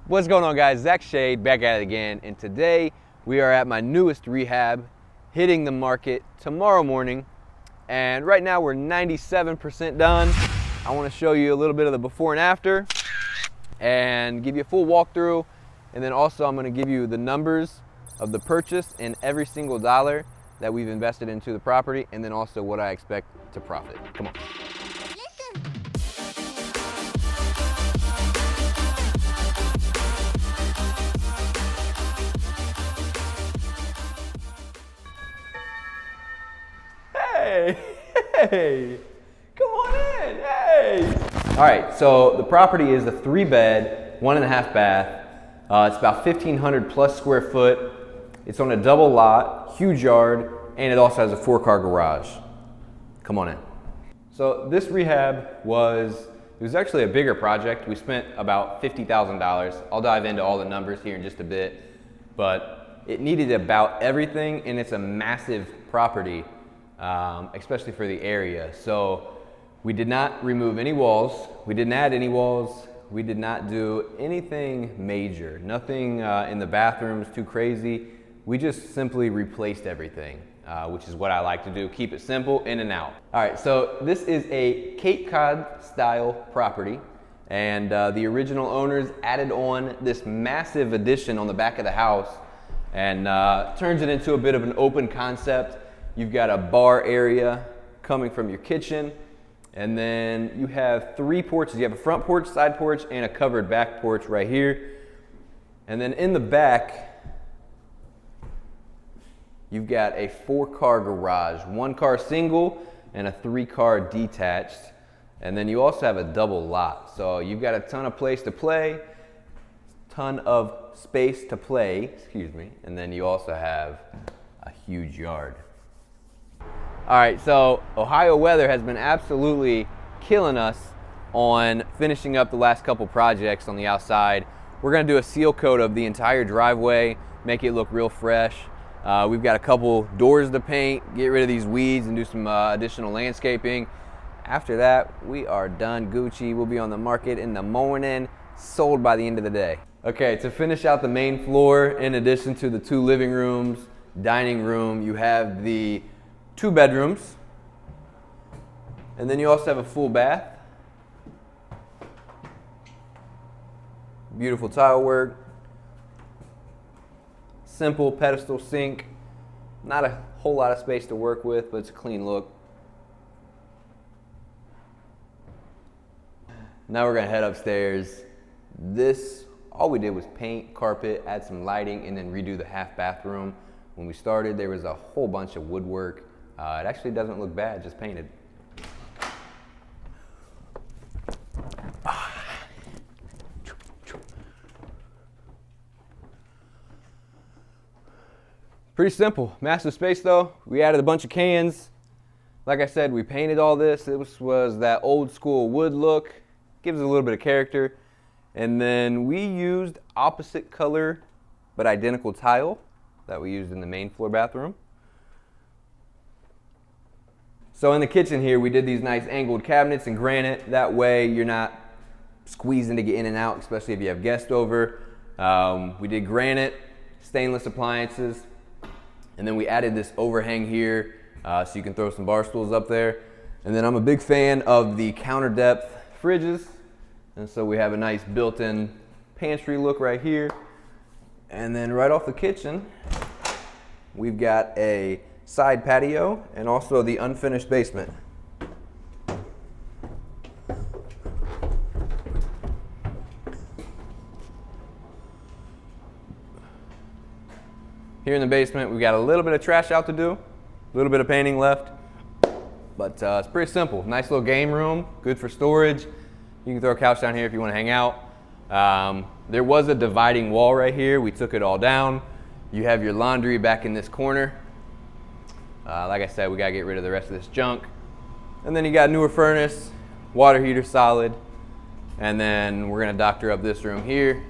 What's going on, guys? Zach Shade back at it again, and today we are at my newest rehab, hitting the market tomorrow morning. And right now we're 97% done. I want to show you a little bit of the before and after and give you a full walkthrough, and then also I'm going to give you the numbers of the purchase and every single dollar that we've invested into the property, and then also what I expect to profit. Come on. Hey, come on in, hey. All right, so the property is a 3-bed, 1.5 bath. It's about 1,500 plus square foot. It's on a double lot, huge yard, and it also has a 4-car garage. Come on in. So this rehab was actually a bigger project. We spent about $50,000. I'll dive into all the numbers here in just a bit, but it needed about everything, and it's a massive property. Especially for the area. So we did not remove any walls, we didn't add any walls, we did not do anything major, nothing in the bathrooms too crazy. We just simply replaced everything, which is what I like to do, keep it simple, in and out. All right, so this is a Cape Cod style property, and the original owners added on this massive addition on the back of the house, and turns it into a bit of an open concept. You've got a bar area coming from your kitchen, and then you have 3 porches. You have a front porch, side porch, and a covered back porch right here. And then in the back, you've got a 4-car garage, 1-car single and a 3-car detached. And then you also have a double lot. So you've got a ton of place to play, ton of space to play, and then you also have a huge yard. All right, so Ohio weather has been absolutely killing us on finishing up the last couple projects on the outside. We're gonna do a seal coat of the entire driveway, make it look real fresh. We've got a couple doors to paint, get rid of these weeds, and do some additional landscaping. After that, we are done Gucci. We'll be on the market in the morning, sold by the end of the day. Okay, to finish out the main floor, in addition to the 2 living rooms, dining room, you have the 2 bedrooms, and then you also have a full bath. Beautiful tile work, simple pedestal sink, not a whole lot of space to work with, but it's a clean look. Now we're gonna head upstairs. All we did was paint, carpet, add some lighting, and then redo the half bathroom. When we started, there was a whole bunch of woodwork. It actually doesn't look bad, just painted. Pretty simple, massive space though. We added a bunch of cans. Like I said, we painted all this. This was that old school wood look. Gives it a little bit of character. And then we used opposite color but identical tile that we used in the main floor bathroom. So in the kitchen here, we did these nice angled cabinets in granite. That way you're not squeezing to get in and out, especially if you have guests over. We did granite, stainless appliances, and then we added this overhang here so you can throw some bar stools up there. And then I'm a big fan of the counter depth fridges. And so we have a nice built-in pantry look right here. And then right off the kitchen, we've got a side patio and also the unfinished basement. Here in the basement, we've got a little bit of trash out to do, a little bit of painting left, but it's pretty simple. Nice little game room, good for storage. You can throw a couch down here if you want to hang out. There was a dividing wall right here. We took it all down. You have your laundry back in this corner. Like I said, we gotta get rid of the rest of this junk. And then you got a newer furnace, water heater solid, and then we're gonna doctor up this room here.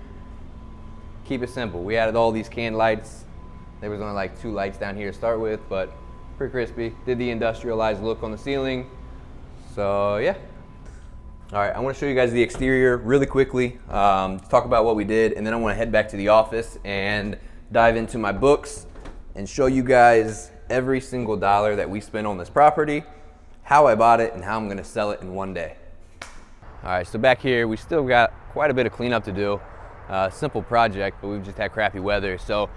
Keep it simple. We added all these can lights. There was only like 2 lights down here to start with, but pretty crispy. Did the industrialized look on the ceiling. So yeah. All right, I want to show you guys the exterior really quickly, talk about what we did, and then I want to head back to the office and dive into my books and show you guys every single dollar that we spent on this property, how I bought it, and how I'm going to sell it in one day. All right, so back here, we still got quite a bit of cleanup to do. Simple project, but we've just had crappy weather. So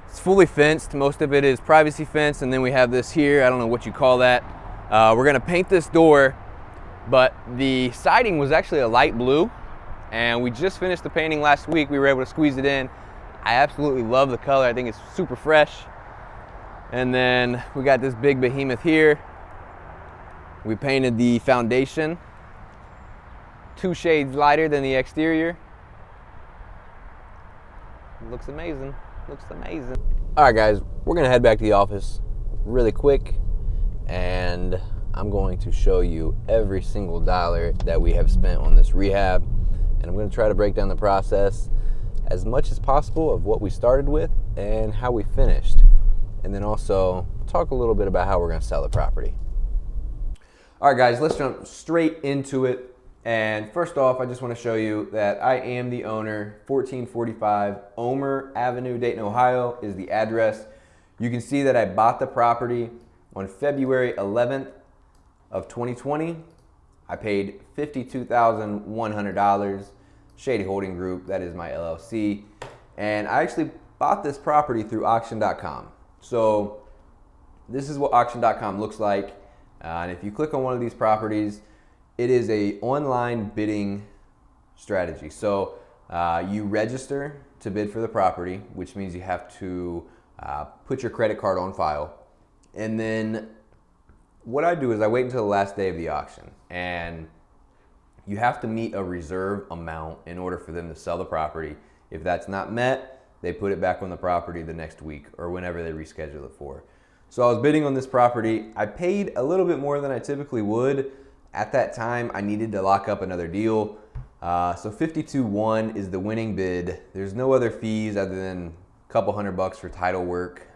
it's fully fenced. Most of it is privacy fence, and then we have this here. I don't know what you call that. We're gonna paint this door, but the siding was actually a light blue, and we just finished the painting last week. We were able to squeeze it in. I absolutely love the color. I think it's super fresh. And then we got this big behemoth here. We painted the foundation 2 shades lighter than the exterior. Looks amazing, looks amazing. All right guys, we're gonna head back to the office really quick, and I'm going to show you every single dollar that we have spent on this rehab, and I'm gonna try to break down the process as much as possible of what we started with and how we finished, and then also talk a little bit about how we're gonna sell the property. All right guys, let's jump straight into it. And first off, I just want to show you that I am the owner. 1445 Omer Avenue, Dayton, Ohio is the address. You can see that I bought the property on February 11th of 2020. I paid $52,100. Shady Holding Group, that is my LLC. And I actually bought this property through auction.com. So this is what auction.com looks like. And if you click on one of these properties, it is a online bidding strategy. So you register to bid for the property, which means you have to put your credit card on file. And then what I do is I wait until the last day of the auction, and you have to meet a reserve amount in order for them to sell the property. If that's not met, they put it back on the property the next week or whenever they reschedule it for. So I was bidding on this property. I paid a little bit more than I typically would. At that time, I needed to lock up another deal. So 52.1 is the winning bid. There's no other fees other than a couple $100 for title work.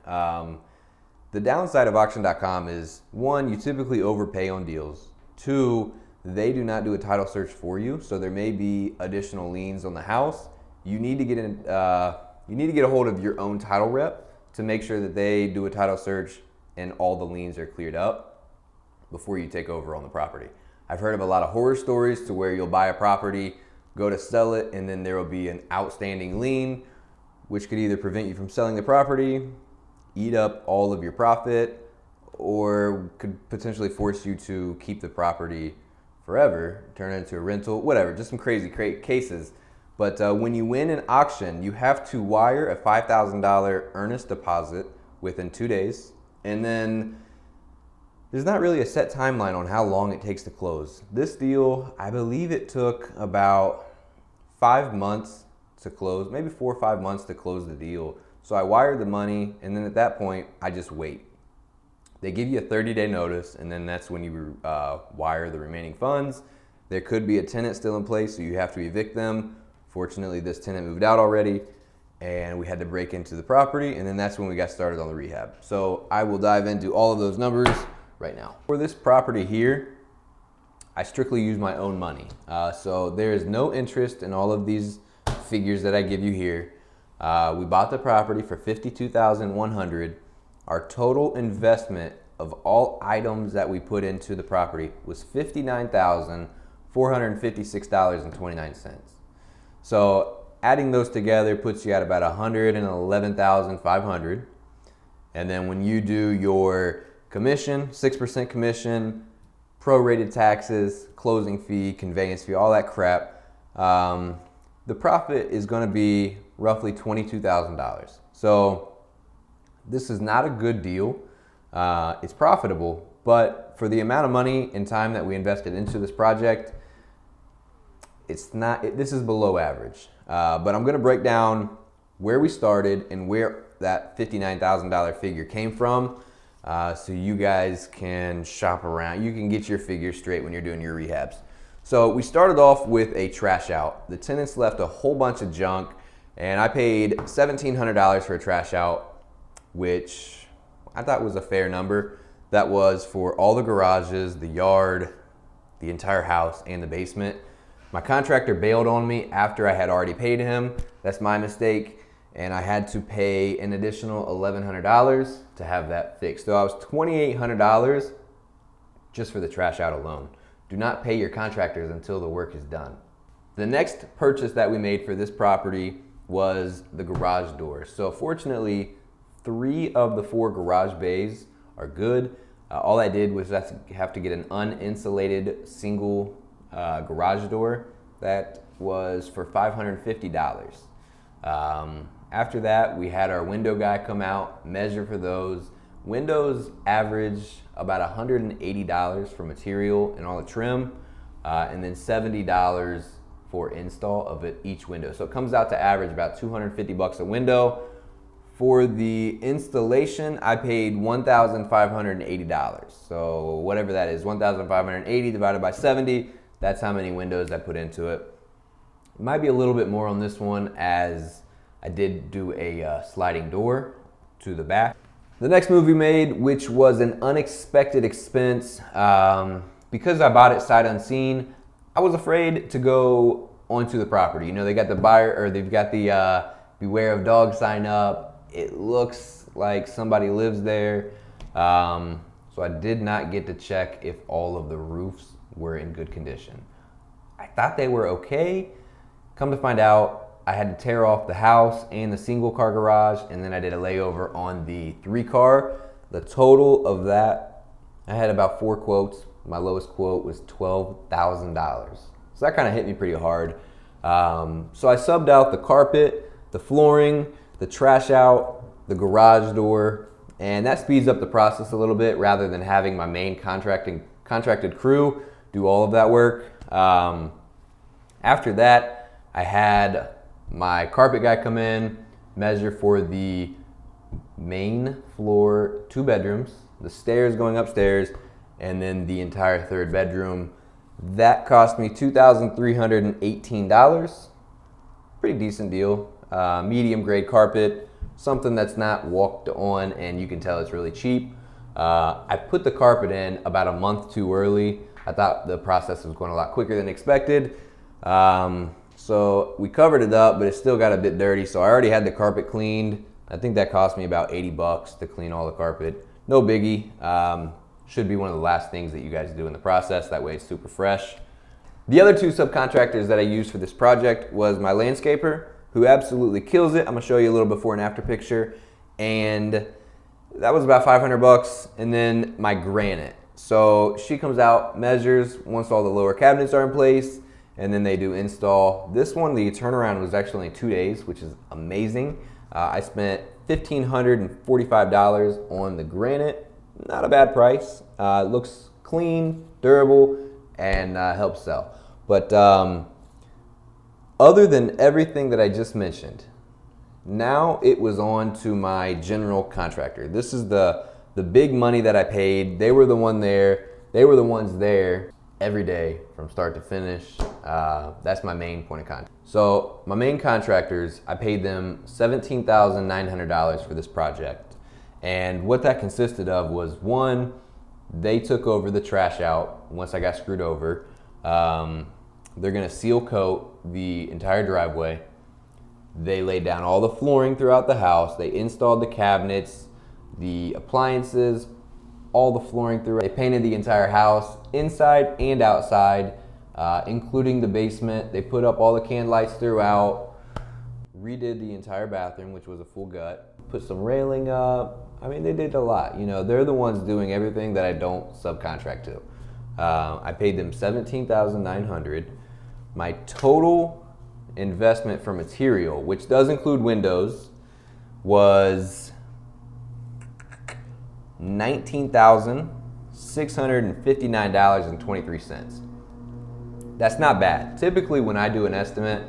The downside of auction.com is, 1, you typically overpay on deals. 2, they do not do a title search for you, so there may be additional liens on the house. You need to get a hold of your own title rep to make sure that they do a title search and all the liens are cleared up before you take over on the property. I've heard of a lot of horror stories to where you'll buy a property, go to sell it, and then there will be an outstanding lien, which could either prevent you from selling the property, eat up all of your profit, or could potentially force you to keep the property forever, turn it into a rental, whatever, just some crazy cases. But when you win an auction, you have to wire a $5,000 earnest deposit within 2 days, and then there's not really a set timeline on how long it takes to close. This deal, I believe it took about 5 months to close, maybe 4 or 5 months to close the deal. So I wired the money, and then at that point, I just wait. They give you a 30-day notice, and then that's when you wire the remaining funds. There could be a tenant still in place, so you have to evict them. Fortunately, this tenant moved out already, and we had to break into the property, and then that's when we got started on the rehab. So I will dive into all of those numbers right now. For this property here, I strictly use my own money. So there is no interest in all of these figures that I give you here. We bought the property for $52,100. Our total investment of all items that we put into the property was $59,456.29. So adding those together puts you at about $111,500. And then when you do your commission, 6% commission, prorated taxes, closing fee, conveyance fee, all that crap, the profit is going to be roughly $22,000. So this is not a good deal. It's profitable, but for the amount of money and time that we invested into this project, it's not. This is below average. But I'm going to break down where we started and where that $59,000 figure came from, so you guys can shop around. You can get your figures straight when you're doing your rehabs. So we started off with a trash out. The tenants left a whole bunch of junk, and I paid $1,700 for a trash out, which I thought was a fair number. That was for all the garages, the yard, the entire house and the basement. My contractor bailed on me after I had already paid him. That's my mistake. And I had to pay an additional $1,100 to have that fixed. So I was $2,800 just for the trash out alone. Do not pay your contractors until the work is done. The next purchase that we made for this property was the garage door. So fortunately, 3 of the 4 garage bays are good. All I did was have to get an uninsulated single garage door that was for $550. After that, we had our window guy come out, measure for those. Windows average about $180 for material and all the trim, and then $70 for install of each window. So it comes out to average about $250 a window. For the installation, I paid $1,580. So whatever that is, $1,580 divided by 70, that's how many windows I put into it. It might be a little bit more on this one as I did do a sliding door to the back. The next move we made, which was an unexpected expense, because I bought it sight unseen, I was afraid to go onto the property. You know, they got the they've got the beware of dog sign up. It looks like somebody lives there. So I did not get to check if all of the roofs were in good condition. I thought they were okay. Come to find out, I had to tear off the house and the single car garage, and then I did a layover on the 3 car. The total of that, I had about 4 quotes. My lowest quote was $12,000. So that kind of hit me pretty hard. So I subbed out the carpet, the flooring, the trash out, the garage door, and that speeds up the process a little bit rather than having my main contracted crew do all of that work. After that, I had my carpet guy come in, measure for the main floor 2 bedrooms, the stairs going upstairs, and then the entire 3rd bedroom. That cost me $2,318. Pretty decent deal. Medium grade carpet, something that's not walked on and you can tell it's really cheap. I put the carpet in about a month too early. I thought the process was going a lot quicker than expected. So we covered it up, but it still got a bit dirty. So I already had the carpet cleaned. I think that cost me about $80 to clean all the carpet. No biggie. Should be one of the last things that you guys do in the process. That way it's super fresh. The other 2 subcontractors that I used for this project was my landscaper, who absolutely kills it. I'm gonna show you a little before and after picture. And that was about $500. And then my granite. So she comes out, measures once all the lower cabinets are in place, and then they do install. This one, the turnaround was actually only 2 days, which is amazing. I spent $1,545 on the granite. Not a bad price. It looks clean, durable, and helps sell. But other than everything that I just mentioned, now it was on to my general contractor. This is the big money that I paid. They were the ones there every day from start to finish. That's my main point of contact. So my main contractors, I paid them $17,900 for this project. And what that consisted of was, 1, they took over the trash out once I got screwed over. They're gonna seal coat the entire driveway. They laid down all the flooring throughout the house. They installed the cabinets, the appliances, all the flooring through. They painted the entire house, inside and outside, including the basement. They put up all the can lights throughout, redid the entire bathroom, which was a full gut, put some railing up. I mean, they did a lot. You know, they're the ones doing everything that I don't subcontract to. I paid them $17,900. My total investment for material, which does include windows, was $19,659.23. That's not bad. Typically, when I do an estimate,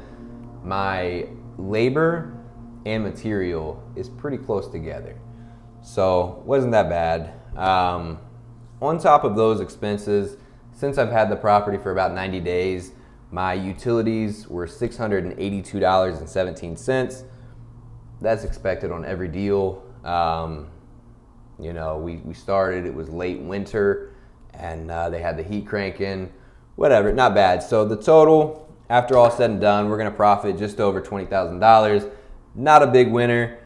my labor and material is pretty close together. So wasn't that bad. On top of those expenses, since I've had the property for about 90 days, my utilities were $682.17. That's expected on every deal. You know, we started, it was late winter, and they had the heat cranking. whatever, not bad. So the total, after all said and done, we're gonna profit just over $20,000. Not a big winner.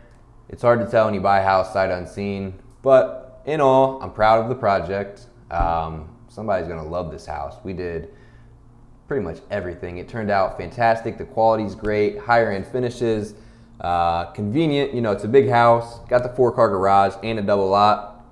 It's hard to tell when you buy a house sight unseen, but in all, I'm proud of the project. Somebody's gonna love this house. We did pretty much everything. It turned out fantastic. The quality's great, higher end finishes, convenient. You know, it's a big house, got the 4-car garage and a double lot.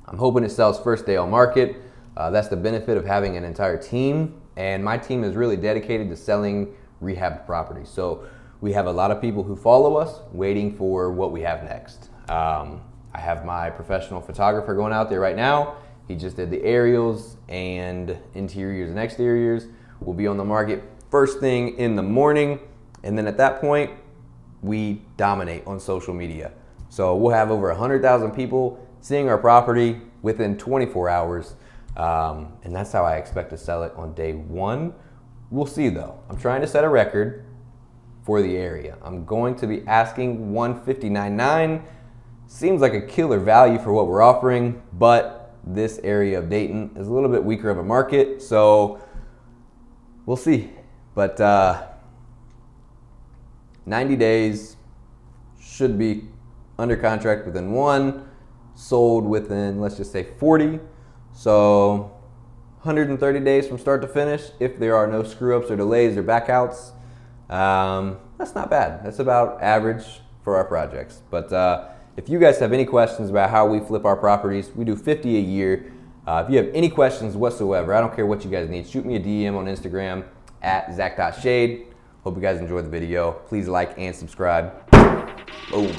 I'm hoping it sells first day on market. That's the benefit of having an entire team. And my team is really dedicated to selling rehab properties. So we have a lot of people who follow us waiting for what we have next. I have my professional photographer going out there right now. He just did the aerials and interiors and exteriors. We'll be on the market first thing in the morning. And then at that point, we dominate on social media. So we'll have over 100,000 people seeing our property within 24 hours. And that's how I expect to sell it on day one. We'll see though. I'm trying to set a record for the area. I'm going to be asking $159.9. Seems like a killer value for what we're offering, but this area of Dayton is a little bit weaker of a market, so we'll see. But 90 days, should be under contract within 1, sold within, let's just say 40. So 130 days from start to finish if there are no screw ups or delays or backouts. That's not bad. That's about average for our projects. But if you guys have any questions about how we flip our properties, we do 50 a year. If you have any questions whatsoever, I don't care what you guys need, shoot me a DM on Instagram at zach.shade. Hope you guys enjoyed the video. Please like and subscribe. Boom.